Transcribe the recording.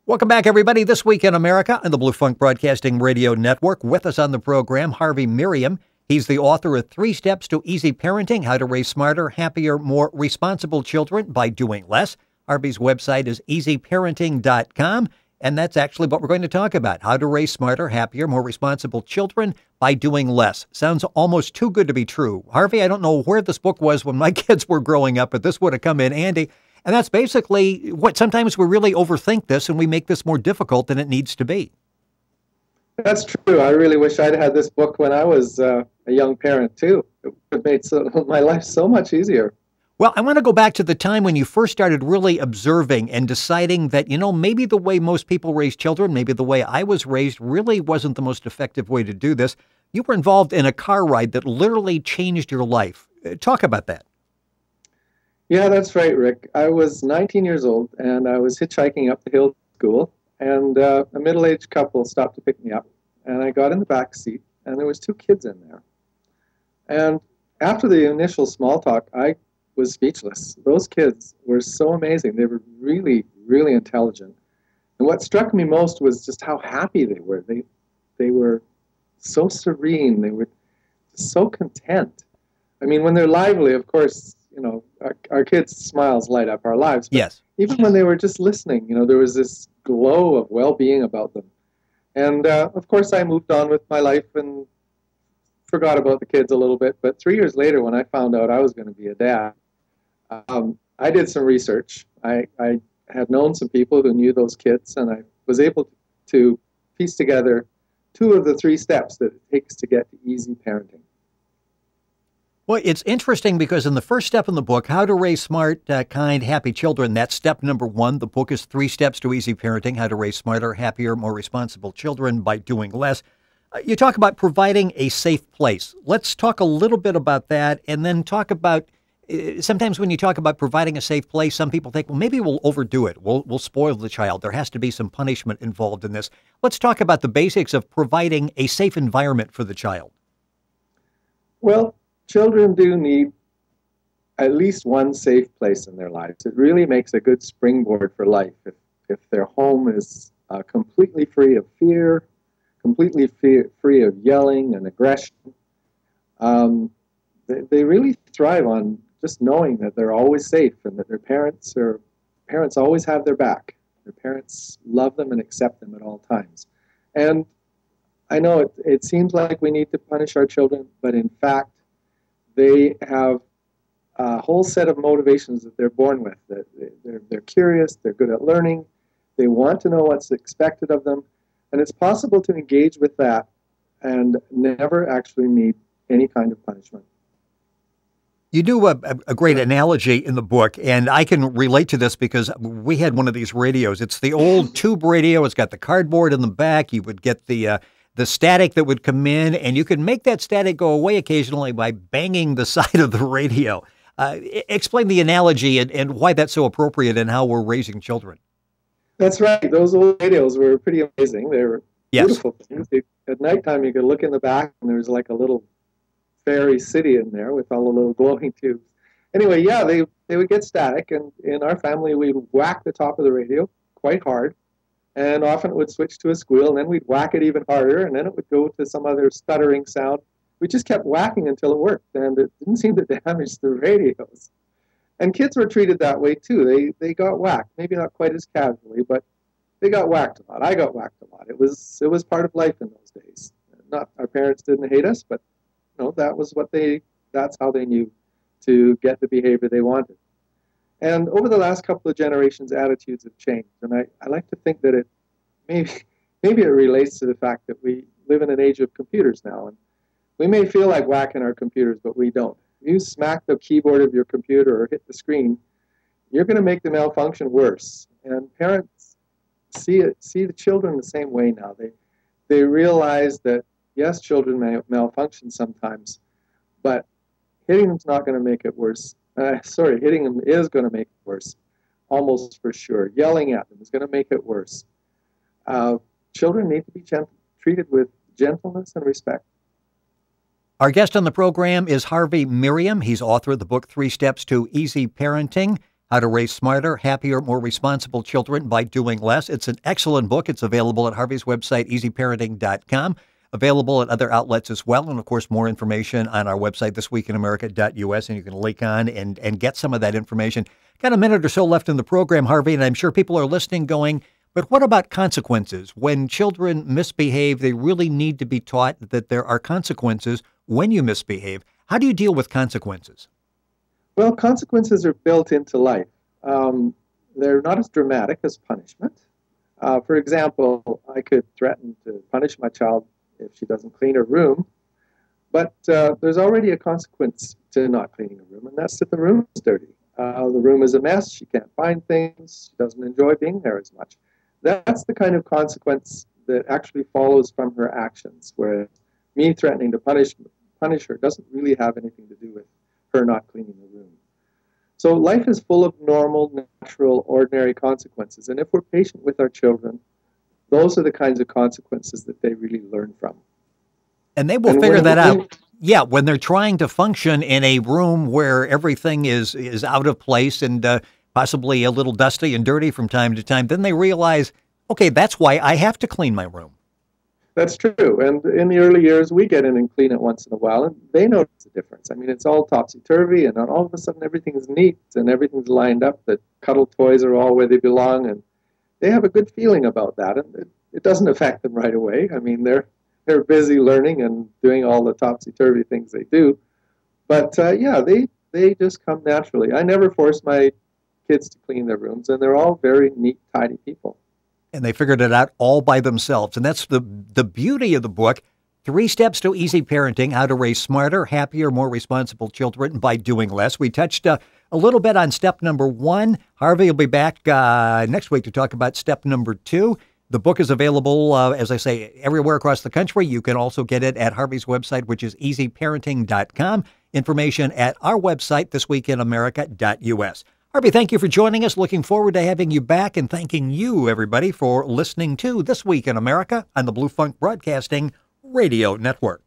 Welcome back, everybody. This Week in America on the Blue Funk Broadcasting Radio Network. With us on the program, Harvey Merriam. He's the author of 3 Steps to Easy Parenting, How to Raise Smarter, Happier, More Responsible Children by Doing Less. Harvey's website is easyparenting.com, and that's actually what we're going to talk about, how to raise smarter, happier, more responsible children by doing less. Sounds almost too good to be true. Harvey, I don't know where this book was when my kids were growing up, but this would have come in handy. And that's basically what sometimes we really overthink this and we make this more difficult than it needs to be. That's true. I really wish I'd had this book when I was a young parent, too. It would have made my life so much easier. Well, I want to go back to the time when you first started really observing and deciding that, maybe the way most people raise children, maybe the way I was raised really wasn't the most effective way to do this. You were involved in a car ride that literally changed your life. Talk about that. Yeah, that's right, Rick. I was 19 years old, and I was hitchhiking up the hill to school, and a middle-aged couple stopped to pick me up, and I got in the back seat, and there was 2 kids in there. And after the initial small talk, I was speechless. Those kids were so amazing. They were really, really intelligent. And what struck me most was just how happy they were. They were so serene. They were so content. I mean, when they're lively, of course, our kids' smiles light up our lives. But yes. Even when they were just listening, there was this glow of well-being about them. And, of course, I moved on with my life and forgot about the kids a little bit. But 3 years later, when I found out I was going to be a dad, I did some research. I had known some people who knew those kids, and I was able to piece together 2 of the 3 steps that it takes to get to easy parenting. Well, it's interesting because in the first step in the book, How to Raise Smart, Kind, Happy Children, that's step number 1. The book is 3 Steps to Easy Parenting, How to Raise Smarter, Happier, More Responsible Children by Doing Less. You talk about providing a safe place. Let's talk a little bit about that and then talk about, sometimes when you talk about providing a safe place, some people think, well, maybe we'll overdo it. We'll spoil the child. There has to be some punishment involved in this. Let's talk about the basics of providing a safe environment for the child. Well, children do need at least one safe place in their lives. It really makes a good springboard for life. If their home is completely free of fear, completely free of yelling and aggression, they really thrive on just knowing that they're always safe and that their parents always have their back. Their parents love them and accept them at all times. And I know it seems like we need to punish our children, but in fact, they have a whole set of motivations that they're born with. That they're curious, they're good at learning, they want to know what's expected of them, and it's possible to engage with that and never actually need any kind of punishment. You do a great analogy in the book, and I can relate to this because we had one of these radios. It's the old tube radio. It's got the cardboard in the back. You would get the static that would come in, and you could make that static go away occasionally by banging the side of the radio. Explain the analogy and why that's so appropriate and how we're raising children. That's right. Those old radios were pretty amazing. They were beautiful things. At nighttime, you could look in the back, and there was like a little fairy city in there with all the little glowing tubes. Anyway, yeah, they would get static, and in our family, we'd whack the top of the radio quite hard. And often it would switch to a squeal, and then we'd whack it even harder, and then it would go to some other stuttering sound. We just kept whacking until it worked, and it didn't seem to damage the radios. And kids were treated that way, too. They got whacked, maybe not quite as casually, but they got whacked a lot. I got whacked a lot. It was part of life in those days. Not our parents didn't hate us, but that's how they knew to get the behavior they wanted. And over the last couple of generations, attitudes have changed. And I like to think that maybe it relates to the fact that we live in an age of computers now. And we may feel like whacking our computers, but we don't. If you smack the keyboard of your computer or hit the screen, you're going to make the malfunction worse. And parents see the children the same way now. They realize that, yes, children may malfunction sometimes, but hitting them's not going to make it worse. Hitting them is going to make it worse, almost for sure. Yelling at them is going to make it worse. Children need to be treated with gentleness and respect. Our guest on the program is Harvey Merriam. He's author of the book 3 Steps to Easy Parenting, How to Raise Smarter, Happier, More Responsible Children by Doing Less. It's an excellent book. It's available at Harvey's website, easyparenting.com. Available at other outlets as well. And, of course, more information on our website, thisweekinamerica.us, and you can link on and get some of that information. Got a minute or so left in the program, Harvey, and I'm sure people are listening going, but what about consequences? When children misbehave, they really need to be taught that there are consequences when you misbehave. How do you deal with consequences? Well, consequences are built into life. They're not as dramatic as punishment. For example, I could threaten to punish my child if she doesn't clean her room, but there's already a consequence to not cleaning a room, and that's that the room is dirty. The room is a mess. She can't find things. She doesn't enjoy being there as much. That's the kind of consequence that actually follows from her actions, where me threatening to punish her doesn't really have anything to do with her not cleaning the room. So life is full of normal, natural, ordinary consequences, and if we're patient with our children, those are the kinds of consequences that they really learn from. And they will figure that out. Yeah, when they're trying to function in a room where everything is out of place and possibly a little dusty and dirty from time to time, then they realize, okay, that's why I have to clean my room. That's true. And in the early years, we get in and clean it once in a while, and they notice the difference. I mean, it's all topsy-turvy, and all of a sudden everything's neat and everything's lined up. The cuddle toys are all where they belong, and they have a good feeling about that. And it doesn't affect them right away. I mean, they're busy learning and doing all the topsy-turvy things they do. But, yeah, they just come naturally. I never force my kids to clean their rooms, and they're all very neat, tidy people. And they figured it out all by themselves. And that's the beauty of the book, 3 Steps to Easy Parenting, How to Raise Smarter, Happier, More Responsible Children by Doing Less. We touched a little bit on step number 1. Harvey will be back next week to talk about step number 2. The book is available, as I say, everywhere across the country. You can also get it at Harvey's website, which is easyparenting.com. Information at our website, thisweekinamerica.us. Harvey, thank you for joining us. Looking forward to having you back, and thanking you, everybody, for listening to This Week in America on the Blue Funk Broadcasting Radio Network.